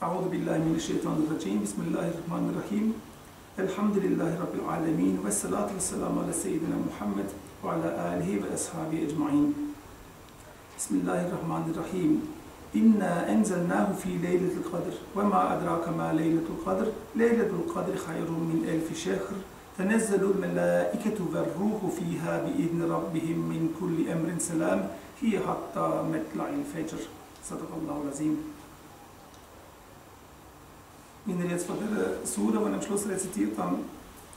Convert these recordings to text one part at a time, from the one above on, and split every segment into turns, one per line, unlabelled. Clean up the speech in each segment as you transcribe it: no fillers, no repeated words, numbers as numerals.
أعوذ بالله من الشيطان الرجيم بسم الله الرحمن الرحيم الحمد لله رب العالمين والصلاة والسلام على سيدنا محمد وعلى آله وأصحابه أجمعين بسم الله الرحمن الرحيم إنا أنزلناه في ليلة القدر وما أدراك ما ليلة القدر ليلة القدر خير من 1000 شهر تنزل الملائكة والروح فيها بإذن ربهم من كل أمر سلام هي حتى مطلع الفجر صدق الله العظيم. Wenn ihr jetzt von der Sura, die ich am Schluss rezitiert habe,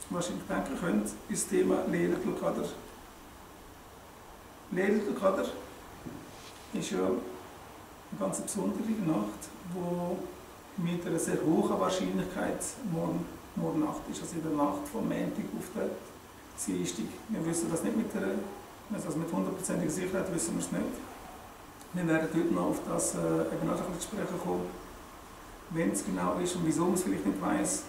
wahrscheinlich denken könnt, ist das Thema Laylatul Qadr. Laylatul Qadr ist ja eine ganz besondere Nacht, die mit einer sehr hohen Wahrscheinlichkeit morgen Nacht ist. Also in der Nacht vom Montag auf den Dienstag. Wir wissen das nicht mit 100%iger Sicherheit, wissen wir es nicht. Wir werden heute noch auf das eben auch ein bisschen sprechen kommen, wenn es genau ist und wieso man es vielleicht nicht weiss.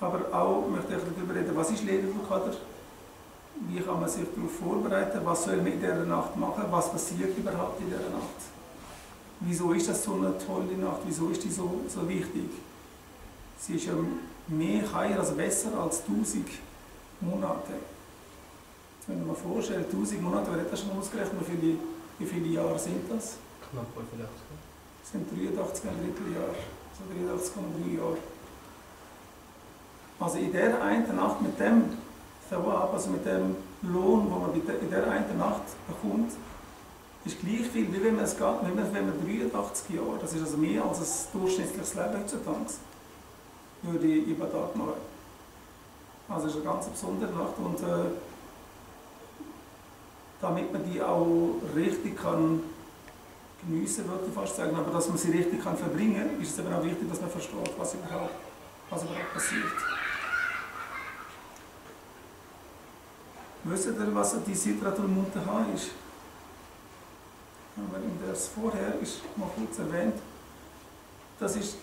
Aber auch möchte ich darüber reden, was ist Laylatul Qadr, wie kann man sich darauf vorbereiten, was soll man in dieser Nacht machen, was passiert überhaupt in dieser Nacht. Wieso ist das so eine tolle Nacht, wieso ist die so wichtig? Sie ist ja mehr Khair, also besser als 1000 Monate. Wenn man sich vorstellt, 1000 Monate, wer hat das schon ausgerechnet, wie viele Jahre sind das?
Knapp 85.
Das sind 83 Dritteljahr, also 83,3 Jahre. Also in dieser einen Nacht mit dem Thawab, also mit dem Lohn, den man in dieser einen Nacht bekommt, ist gleich viel, wie wenn man 83 Jahre, das ist also mehr als ein durchschnittliches Leben heutzutage, würde ich Ibadat machen. Also es ist eine ganz besondere Nacht und damit man die auch richtig kann geniessen, würde ich fast sagen, aber dass man sie richtig kann verbringen kann, ist es eben auch wichtig, dass man versteht, was überhaupt passiert. Wisst ihr, was die Sidratul Muntaha ist? Aber in das vorher ist mal kurz erwähnt, das ist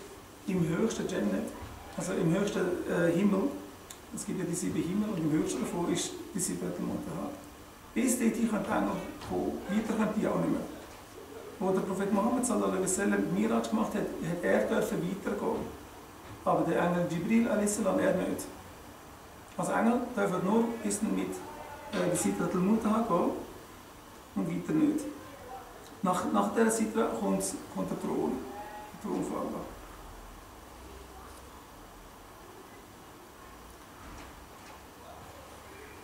im höchsten Jannat, also im höchsten Himmel. Es gibt ja die 7 Himmel und im höchsten davon ist die Sidratul Muntaha. Bis dorthin können die Engel kommen, weiter können die auch nicht mehr. Wo der Prophet Muhammad sallallahu alaihi wasallam Miraj gemacht hat, hat er dürfen weitergehen. Aber der Engel Jibril a.s. er nicht. Also Engel dürfen nur bis mit der Sidratul Muntaha gehen und weiter nicht. Nach dieser Sidra kommt der Thron von Allah.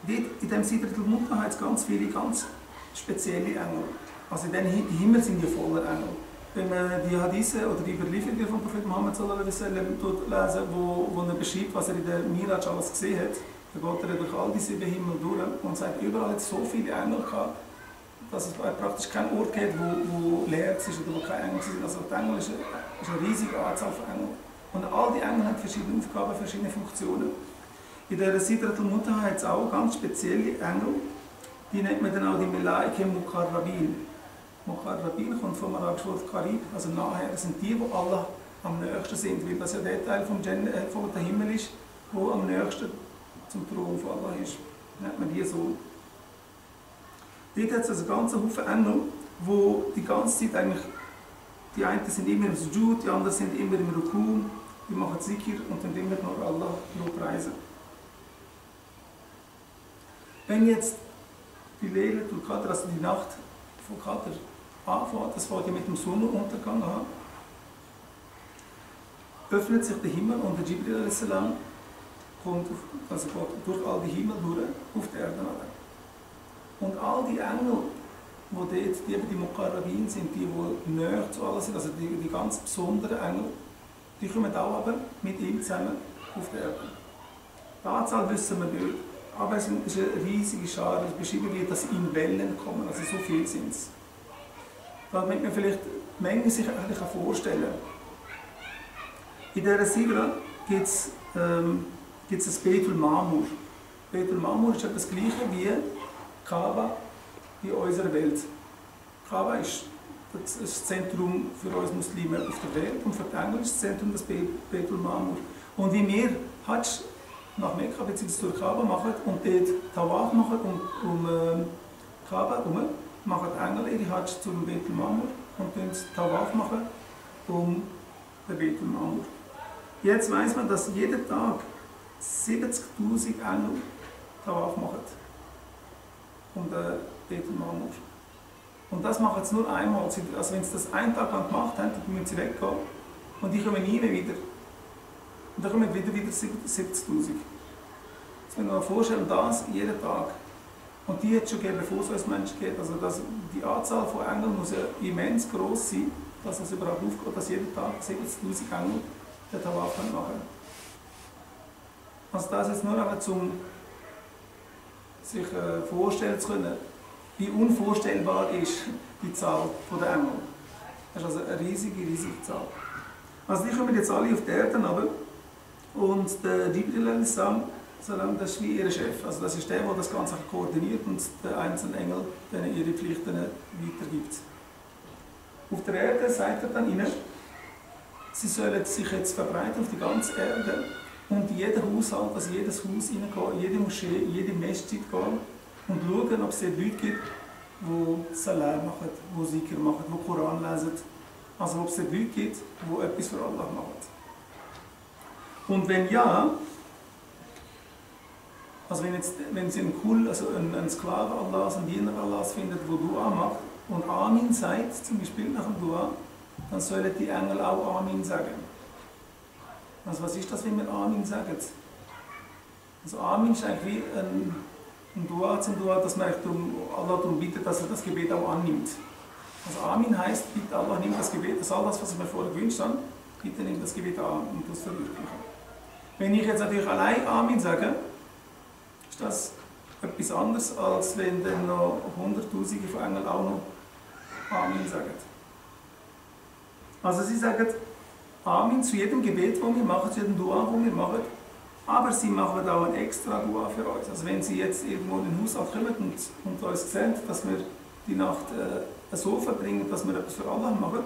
Dort, in diesem Sidratul Muntaha hat es ganz viele ganz spezielle Engel. Also die Himmel sind ja voller Engel. Wenn man die Hadithe oder die Überlieferungen von Prophet Muhammad sallallahu alaihi wasallam lesen, wo er beschreibt, was er in der Miraj alles gesehen hat, dann geht er durch all die 7 Himmel durch und sagt, überall hat es so viele Engel gehabt, dass es praktisch keinen Ort gibt, wo leer ist oder wo keine Engel sind. Also die Engel ist eine riesige Anzahl von Engeln. Und all die Engel haben verschiedene Aufgaben, verschiedene Funktionen. In der Sidratul Muntaha hat es auch ganz spezielle Engel, die nennt man dann auch die Melaike Muqarrabin. Muqarrabin kommt vom arabischen Wort Qarib, also nahe. Das sind die Allah am nächsten sind, weil das ja der Teil vom Himmel ist, wo am nächsten zum Thron von Allah ist. Nennt man die so. Dort hat es also ganz Haufen Engel, die die ganze Zeit eigentlich, die einen sind immer im Sujud, die anderen sind immer im Ruku, die machen Zikr und dann immer nur Allah preisen. Wenn jetzt die Laylatul Qadr, also die Nacht von Qadr, anfängt, das fängt ja mit dem Sonnenuntergang an, öffnet sich der Himmel und der Jibril a.s. kommt also geht durch all die Himmel durch auf die Erde. Und all die Engel, die Muqarrabin sind, die näher zu Allah sind, also die ganz besonderen Engel, die kommen auch aber mit ihm zusammen auf die Erde. Die Anzahl wissen wir nicht, aber es ist eine riesige Schar, es beschrieben wird, dass sie in Wellen kommen, also so viel sind es. Damit man vielleicht die Menge sich eigentlich vorstellen kann. In dieser Sidra gibt es das Beitul Ma'mur. Beitul Ma'mur ist etwas Gleiches wie Kaaba in unserer Welt. Kaaba ist das Zentrum für uns Muslime auf der Welt und für die Engel ist das Zentrum das Beitul Ma'mur. Und wie wir Hajj nach Mekka bzw. durch Kaaba machen und dort Tawaf machen um Kaaba herum, machen die Engel ihre Hajj zum Beitul Ma'mur und dann Tawaf machen um der Beit al-Ma'mur. Jetzt weiss man, dass jeden Tag 70'000 Engel Tawaf machen um den Beit al-Ma'mur. Und das machen sie nur einmal. Also wenn sie das einen Tag lang gemacht haben, dann müssen sie weggehen und die kommen nie mehr wieder. Und dann kommen wieder 70'000. Jetzt müssen wir uns vorstellen, das jeden Tag. Und die hat es schon gegeben, bevor es uns Menschen geht. Also die Anzahl von Engeln muss ja immens groß sein, dass es überhaupt aufgeht, dass jeden Tag 70'000 Engel den Tawaf machen können. Also das jetzt nur einmal, um sich vorstellen zu können, wie unvorstellbar ist die Zahl der Engel. Das ist also eine riesige, riesige Zahl. Also die kommen jetzt alle auf die Erde runter und der Jibril a.s., das ist wie ihr Chef. Also das ist der das Ganze koordiniert und den einzelnen Engel denen ihre Pflichten weitergibt. Auf der Erde sagt er dann ihnen, sie sollen sich jetzt verbreiten auf die ganze Erde und in jeden Haushalt, also jedes Haus hineingehen, jede Moschee, jede Mesjid gehen und schauen, ob es dort Leute gibt, die Salat machen, die Zikr machen, die Koran lesen. Also ob es dort Leute gibt, die etwas für Allah machen. Und wenn ja, also wenn sie einen Sklave Allahs, einen Diener Allahs findet, der Dua macht und Amin sagt, zum Beispiel nach dem Dua, dann sollen die Engel auch Amin sagen. Also was ist das, wenn wir Amin sagen? Also Amin ist eigentlich wie ein Dua zum Dua, dass man Allah darum bittet, dass er das Gebet auch annimmt. Also Amin heisst, bitte Allah nimmt das Gebet, das ist all das, was ich mir vorher gewünscht habe, bitte nimmt das Gebet an und das verwirklichen. Wenn ich jetzt natürlich allein Amin sage, ist das etwas anderes, als wenn dann noch Hunderttausende von Engeln auch noch Amin sagen. Also sie sagen Amin zu jedem Gebet, das wir machen, zu jedem Dua, das wir machen, aber sie machen auch ein extra Dua für uns. Also wenn sie jetzt irgendwo in den Haushalt kommen und uns sehen, dass wir die Nacht so verbringen, dass wir etwas für Allah machen,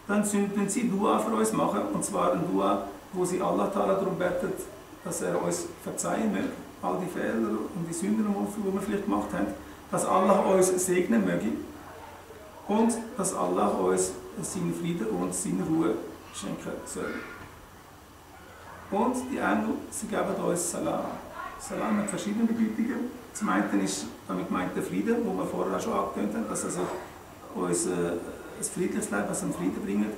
dann können sie Dua für uns machen, und zwar ein Dua, wo sie Allah darum betet, dass er uns verzeihen möge, all die Fehler und die Sünden, die wir vielleicht gemacht haben, dass Allah uns segnen möge und dass Allah uns seinen Frieden und seine Ruhe schenken soll. Und die Engel, sie geben uns Salam. Salam hat verschiedene Bedeutungen. Zum einen ist damit gemeint der Frieden, den wir vorher auch schon angetönt haben, dass also uns ein friedliches Leben, also einen Frieden bringt.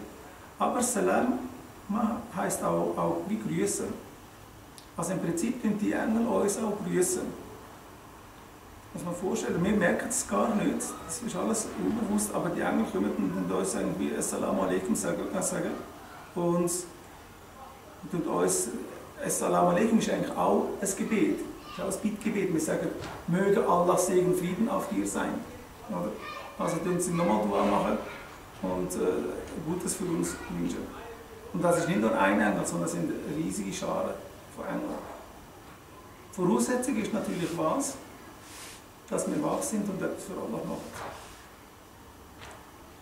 Aber Salam heisst auch wie grüßen. Also im Prinzip können die Engel uns auch grüßen. Muss man vorstellen, wir merken es gar nicht, das ist alles unbewusst, aber die Engel kommen und uns irgendwie Assalamu alaikum sagen. Und uns, Assalamu alaikum ist eigentlich auch ein Gebet, ist auch ein Bittgebet. Wir sagen, möge Allah Segen Frieden auf dir sein. Oder? Also tun sie nochmal Dua machen und Gutes für uns wünschen. Und das ist nicht nur ein Engel, sondern es sind riesige Scharen von Engeln. Voraussetzung ist natürlich was? Dass wir wach sind und etwas für Allah machen.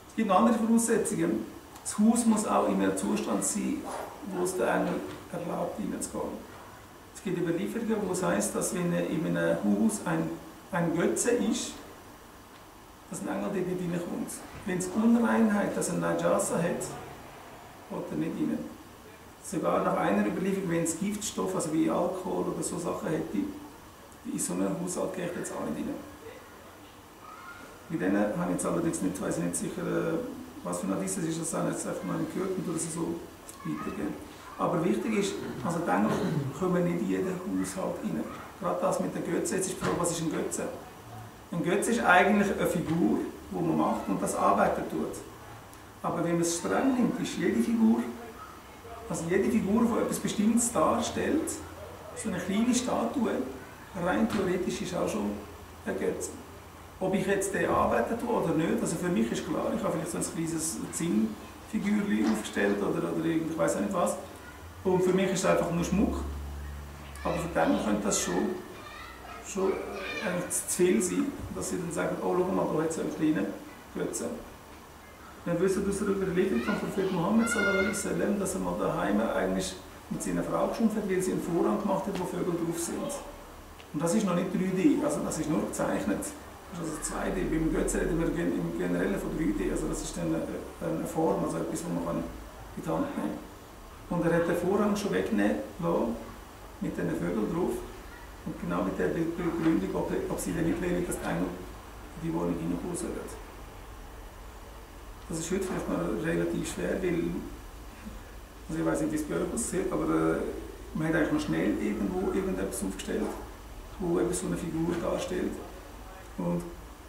Es gibt andere Voraussetzungen. Das Haus muss auch in einem Zustand sein, wo es der Engel erlaubt, hineinzugehen. Es gibt Überlieferungen, wo es heisst, dass wenn in einem Haus ein Götze ist, dass ein Engel dort nicht reinkommt. Wenn es Unreinheit, also ein Najasa hat, geht er nicht rein. Sogar nach einer Überlieferung, wenn es Giftstoff, also wie Alkohol oder so Sachen hätte, in so einem Haushalt gehe ich jetzt auch nicht rein. Mit denen habe ich jetzt allerdings nicht, weiss nicht sicher, was für ein Hadith ist, das habe ich jetzt einfach mal gehört und das so weitergehen. Aber wichtig ist, also die Engel kommen nicht in jeden Haushalt rein. Gerade das mit den Götzen, jetzt ist die Frage, was ist ein Götze? Ein Götze ist eigentlich eine Figur, die man macht und das arbeiten tut. Aber wenn man es streng nimmt, ist jede Figur, die etwas Bestimmtes darstellt, so eine kleine Statue, rein theoretisch ist auch schon ein Götze. Ob ich jetzt den arbeiten tue oder nicht, also für mich ist klar, ich habe vielleicht so ein kleines Zinnfigürchen aufgestellt oder ich weiß auch nicht was. Und für mich ist es einfach nur Schmuck. Aber für den könnte das schon zu viel sein, dass sie dann sagen, oh schau mal, da hat es einen kleinen Götze. Wir wissen aus der Überlieferung von Prophet Muhammad sallallahu alaihi wasallam, dass er mal daheim eigentlich mit seiner Frau geschumpft hat, weil sie einen Vorhang gemacht hat, wo Vögel drauf sind. Und das ist noch nicht 3D, also das ist nur gezeichnet. Das ist also 2D. Beim Götzen reden wir im Generellen von 3D, also das ist dann eine Form, also etwas, das man in die Hand nehmen Und er hat den Vorhang schon wegnehmen lassen, mit diesen Vögeln drauf. Und genau mit der Begründung, ob sie denn nicht wollen, dass die Engel in die Wohnung hineinkommen sollen. Das ist heute vielleicht noch relativ schwer, weil, also ich weiß nicht, wie es bei euch aussieht, aber man hat eigentlich noch schnell irgendwo irgendetwas aufgestellt, wo eben so eine Figur darstellt. Und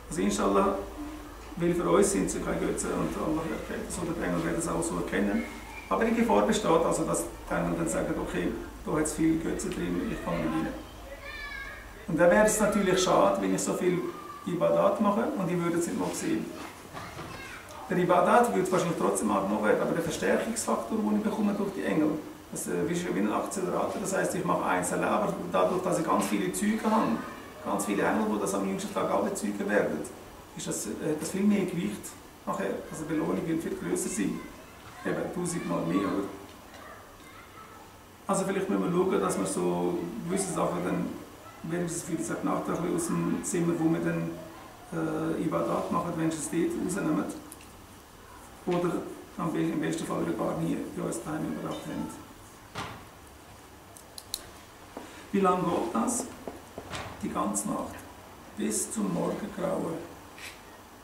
also inshallah, weil für uns sind sie keine Götzen und Allah erkennt es, oder die Engel werden es auch so erkennen. Aber die Gefahr besteht, also dass die Engel dann sagen, okay, da hat es viele Götzen drin, ich kann nicht rein. Und dann wäre es natürlich schade, wenn ich so viel Ibadat mache und ich würde es nicht mal sehen. Der Ibadat würde wahrscheinlich trotzdem angenommen werden, aber der Verstärkungsfaktor, den ich bekomme durch die Engel, das ist ja wie ein Akzelerator, das heisst, ich mache einzeln, aber dadurch, dass ich ganz viele Züge habe, ganz viele Engel, die das am jüngsten Tag alle Züge werden, ist das viel mehr Gewicht nachher, also die Belohnung wird viel grösser sein, eben 1000-mal mehr, oder? Also vielleicht müssen wir schauen, dass wir so gewisse Sachen dann, wenn wir es für die Nacht aus dem Zimmer, wo wir dann Ibadat machen, wenn wir es dort rausnehmen. Oder im besten Fall gar nie bei uns daheim überdacht haben. Wie lange geht das? Die ganze Nacht. Bis zum Morgengrauen.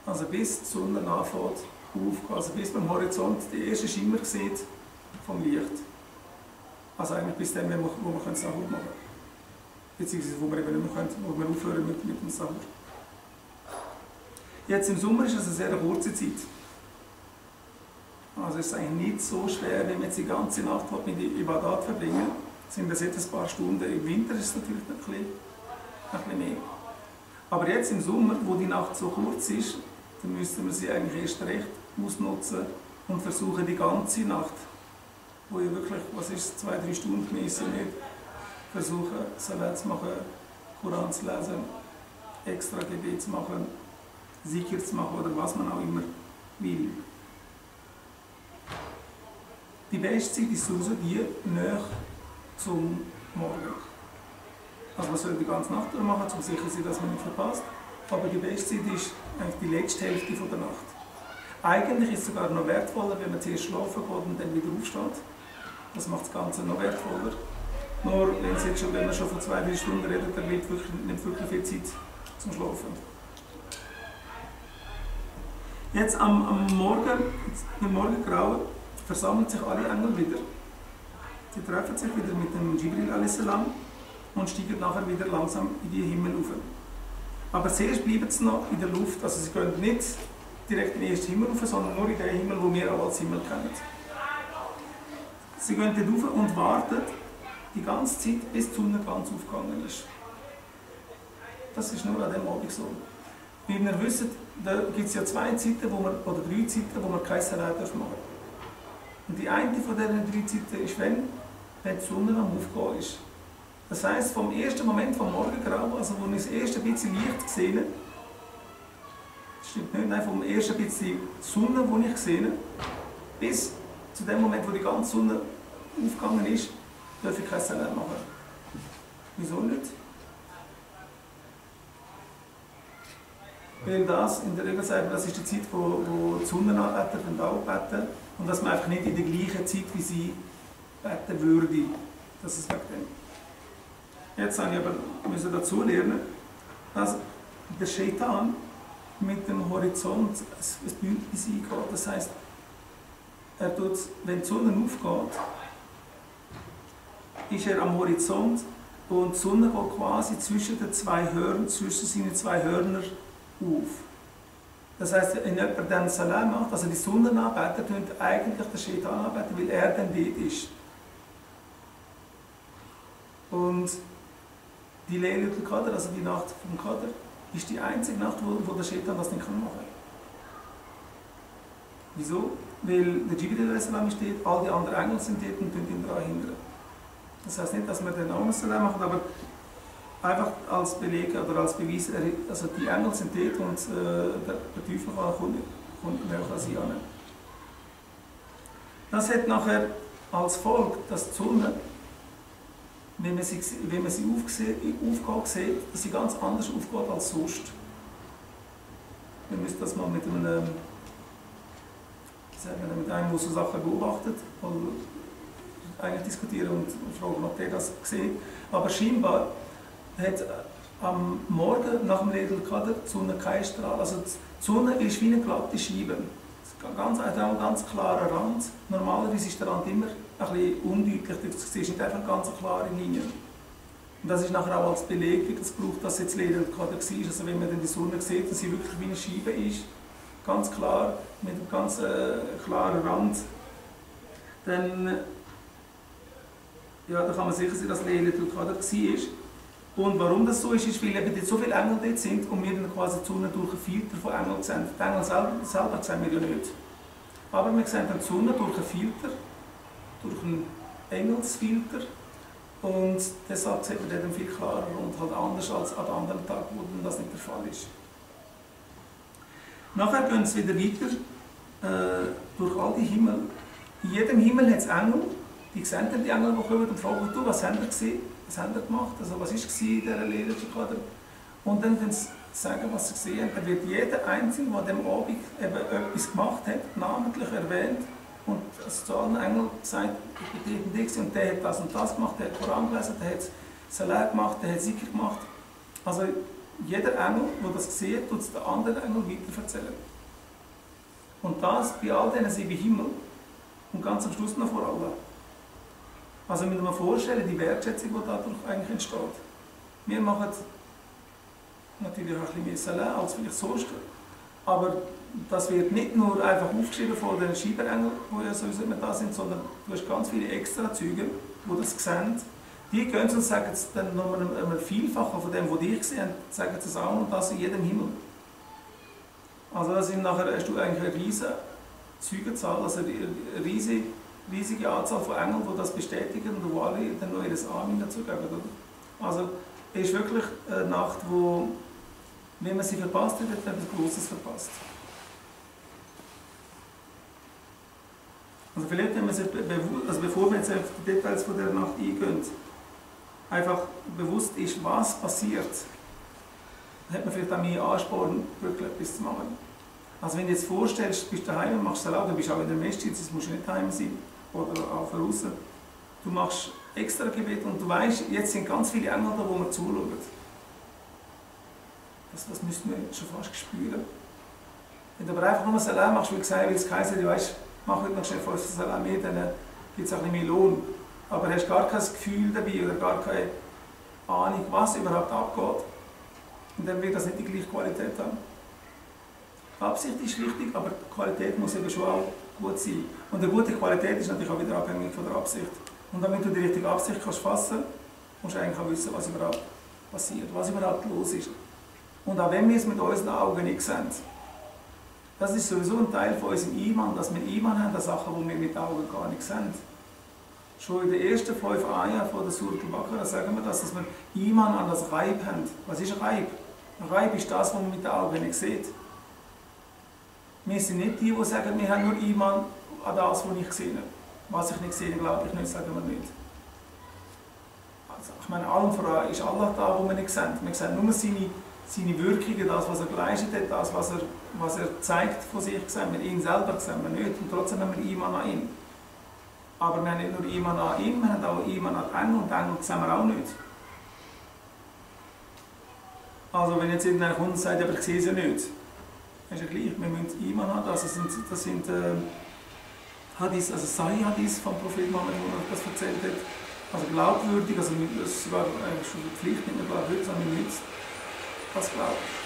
Also bis die Sonne anfängt aufgehen. Also bis beim Horizont die erste Schimmer sieht vom Licht. Also eigentlich bis dann, wo wir Sahur machen können. Beziehungsweise wo wir eben nicht mehr können, wo wir aufhören mit dem Sahur. Jetzt im Sommer ist es eine sehr kurze Zeit. Also es ist eigentlich nicht so schwer, wenn man jetzt die ganze Nacht mit Ibadat verbringen. Sind das jetzt ein paar Stunden. Im Winter ist es natürlich ein bisschen mehr. Aber jetzt im Sommer, wo die Nacht so kurz ist, dann müssten wir sie eigentlich erst recht ausnutzen und versuchen die ganze Nacht, wo ja wirklich, was ist, 2-3 Stunden gemäß nicht, versuchen Salat zu machen, Koran zu lesen, extra Gebet zu machen, Zikr zu machen oder was man auch immer will. Die beste Zeit ist sowieso die näher zum Morgen. Also man soll die ganze Nacht machen, um sicher zu sein, dass man nicht verpasst. Aber die beste Zeit ist eigentlich die letzte Hälfte der Nacht. Eigentlich ist es sogar noch wertvoller, wenn man zuerst schlafen geht und dann wieder aufsteht. Das macht das Ganze noch wertvoller. Nur wenn man schon von 2-3 Stunden redet, dann wird nicht wirklich viel Zeit zum Schlafen. Jetzt am Morgen, im Morgengrauen, versammeln sich alle Engel wieder. Sie treffen sich wieder mit dem Jibril a.s. und steigen nachher wieder langsam in den Himmel rauf. Aber zuerst bleiben sie noch in der Luft, also sie gehen nicht direkt in den ersten Himmel rauf, sondern nur in den Himmel, den wir auch als Himmel kennen. Sie gehen dort rauf und warten die ganze Zeit, bis die Sonne ganz aufgegangen ist. Das ist nur an diesem Abend so. Wie ihr wisst, da gibt es ja 2 Zeiten, oder 3 Zeiten, wo man kein Salat machen darf. Und die eine von diesen 3 Zeiten ist, wenn die Sonne am Aufgehen ist. Das heisst, vom ersten Moment vom Morgengrauen, also wo ich das erste bisschen Licht sehe, das stimmt nicht, nein, vom ersten bisschen Sonne, die ich sehe, bis zu dem Moment, wo die ganze Sonne aufgegangen ist, darf ich kein Salat machen. Wieso nicht? Weil das, in der Regel sagen wir, das ist die Zeit, wo die Sonne anbetet und auch beten. Und dass man einfach nicht in der gleichen Zeit wie sie beten würde. Das ist wegen dem. Jetzt müssen wir dazu lernen, dass der Shaitan mit dem Horizont ein Bündnis eingeht. Das heisst, wenn die Sonne aufgeht, ist er am Horizont und die Sonne geht quasi zwischen den 2 Hörnern, zwischen seinen 2 Hörner auf. Das heisst, wenn jemand dann Salam macht, also die Sonne anbetet, tut eigentlich der Shaitan anbeten, weil er dann dort ist. Und die Laylatul Qadr, also die Nacht vom Qadr, ist die einzige Nacht, wo der Shaitan das nicht machen kann. Wieso? Weil der Jibril a.s. ist dort, all die anderen Engel sind dort und ihn daran hindern. Das heisst nicht, dass wir den auch Salam machen, aber einfach als Beleg oder als Beweis, also die Engel sind dort und der Teufel kommt näher an sie an. Das hat nachher als Folge, dass die Sonne, wenn man sie aufgeht, sieht, dass sie ganz anders aufgeht als sonst. Wir müssen das mal mit einem, der so Sachen beobachtet, oder eigentlich diskutieren und fragen, ob der das sieht. Aber scheinbar hat am Morgen nach dem Ledelkader die Sonne keinen Strahl. Also die Sonne ist wie eine glatte Scheibe. Hat auch einen ganz klaren Rand. Normalerweise ist der Rand immer ein bisschen undeutlich. Du siehst nicht einfach eine ganz klare Linie. Und das ist nachher auch als Beleg, das braucht, dass jetzt Ledelkader war. Also wenn man dann die Sonne sieht, dass sie wirklich wie eine Scheibe ist, ganz klar, mit einem ganz klaren Rand, dann ja, da kann man sicher sein, dass Ledelkader war. Und warum das so ist, ist, weil eben dort so viele Engel dort sind und wir dann quasi die Sonne durch einen Filter von Engeln sehen. Die Engel selber sehen wir ja nicht. Aber wir sehen dann die Sonne durch einen Filter, durch einen Engelsfilter. Und deshalb sieht man dann viel klarer und halt anders als an anderen Tagen, wo dann das nicht der Fall ist. Nachher gehen sie wieder weiter durch all die Himmel. In jedem Himmel hat es Engel. Die sehen dann die Engel, die kommen und fragen, du, was haben wir gesehen? Was haben wir gemacht? Also, was war in dieser Lehre? Und dann sie sagen, was sie gesehen haben. Dann wird jeder Einzelne, der an diesem Abend eben etwas gemacht hat, namentlich erwähnt. Und zu allen Engeln gesagt, ich bin dort und der hat das und das gemacht, der hat Koran gelesen, der hat Salat gemacht, der hat Zikr gemacht. Also jeder Engel, der das sieht, tut es den anderen Engel weiterverzählen. Und das bei all diesen 7 Himmel und ganz am Schluss noch vor Allah. Also müssen wir uns vorstellen, die Wertschätzung, die dadurch eigentlich entsteht. Wir machen natürlich auch ein bisschen mehr Salat als vielleicht sonst, aber das wird nicht nur einfach aufgeschrieben von den Scheiberengeln, die ja sowieso immer da sind, sondern du hast ganz viele extra Züge, die das sehen. Die gehen und sagen es dann noch einmal vielfacher von dem, was die gesehen haben, sagen sie es auch und das in jedem Himmel. Also das sind nachher, hast du eigentlich eine riesige Zeugenzahl, also eine riesige Anzahl von Engeln, die das bestätigen und wo alle dann noch ihr Amen dazugeben. Also es ist wirklich eine Nacht, wo, wenn man sie verpasst hat, hat man etwas Großes verpasst. Also vielleicht, wenn man sich also bevor wir jetzt auf die Details von der Nacht eingehen, einfach bewusst ist, was passiert, dann hat man vielleicht auch mehr Ansporn, wirklich etwas zu machen. Also wenn du dir jetzt vorstellst, du bist daheim und machst Salat, du bist auch in der Messchid, jetzt musst du nicht daheim sein oder auch draußen. Du machst extra Gebet und du weißt, jetzt sind ganz viele Engel da, wo wir zuschauen. Das müssten wir schon fast spüren. Wenn du aber einfach nur Salat machst, wie gesagt, weil es geheißen hat, weißt, mach heute noch schnell 5 Salat mehr, dann gibt es auch ein bisschen mehr Lohn. Aber du hast gar kein Gefühl dabei oder gar keine Ahnung, was überhaupt abgeht. Und dann wird das nicht die gleiche Qualität haben. Die Absicht ist wichtig, aber die Qualität muss eben schon auch gut sein. Und eine gute Qualität ist natürlich auch wieder abhängig von der Absicht. Und damit du die richtige Absicht kannst fassen, musst du eigentlich auch wissen, was überhaupt passiert, was überhaupt los ist. Und auch wenn wir es mit unseren Augen nicht sehen, das ist sowieso ein Teil von unserem Iman, dass wir Iman haben, das Sachen, die wir mit den Augen gar nicht sehen. Schon in den ersten 5 Ayah von der Surah Al-Baqarah sagen wir das, dass wir Iman an das Ghaib haben. Was ist Ghaib? Ghaib ist das, was man mit den Augen nicht sieht. Wir sind nicht die, die sagen, wir haben nur Iman an das, was ich sehe. Was ich nicht sehe, glaube ich nicht, sagen wir nicht. Also, ich meine, allem voran ist Allah da, wo wir nicht sehen. Wir sehen nur seine Wirkungen, das, was er geleistet hat, das, was er zeigt von sich, sehen wir ihn selber sehen wir nicht. Und trotzdem haben wir Iman an ihn. Aber wir haben nicht nur Iman an ihm, wir haben auch Iman an Engel und Engel sehen wir auch nicht. Also wenn jetzt irgendein Kunde sagt, aber ich sehe sie nicht, ist ja gleich, wir müssen Iman haben, das sind Hadith, also Sahih-Hadith vom Prophet Mohammed, wo er das erzählt hat. Also glaubwürdig, also das ist sogar schon eine Pflicht, nicht nur glaubwürdig, sondern wir müssen das glauben.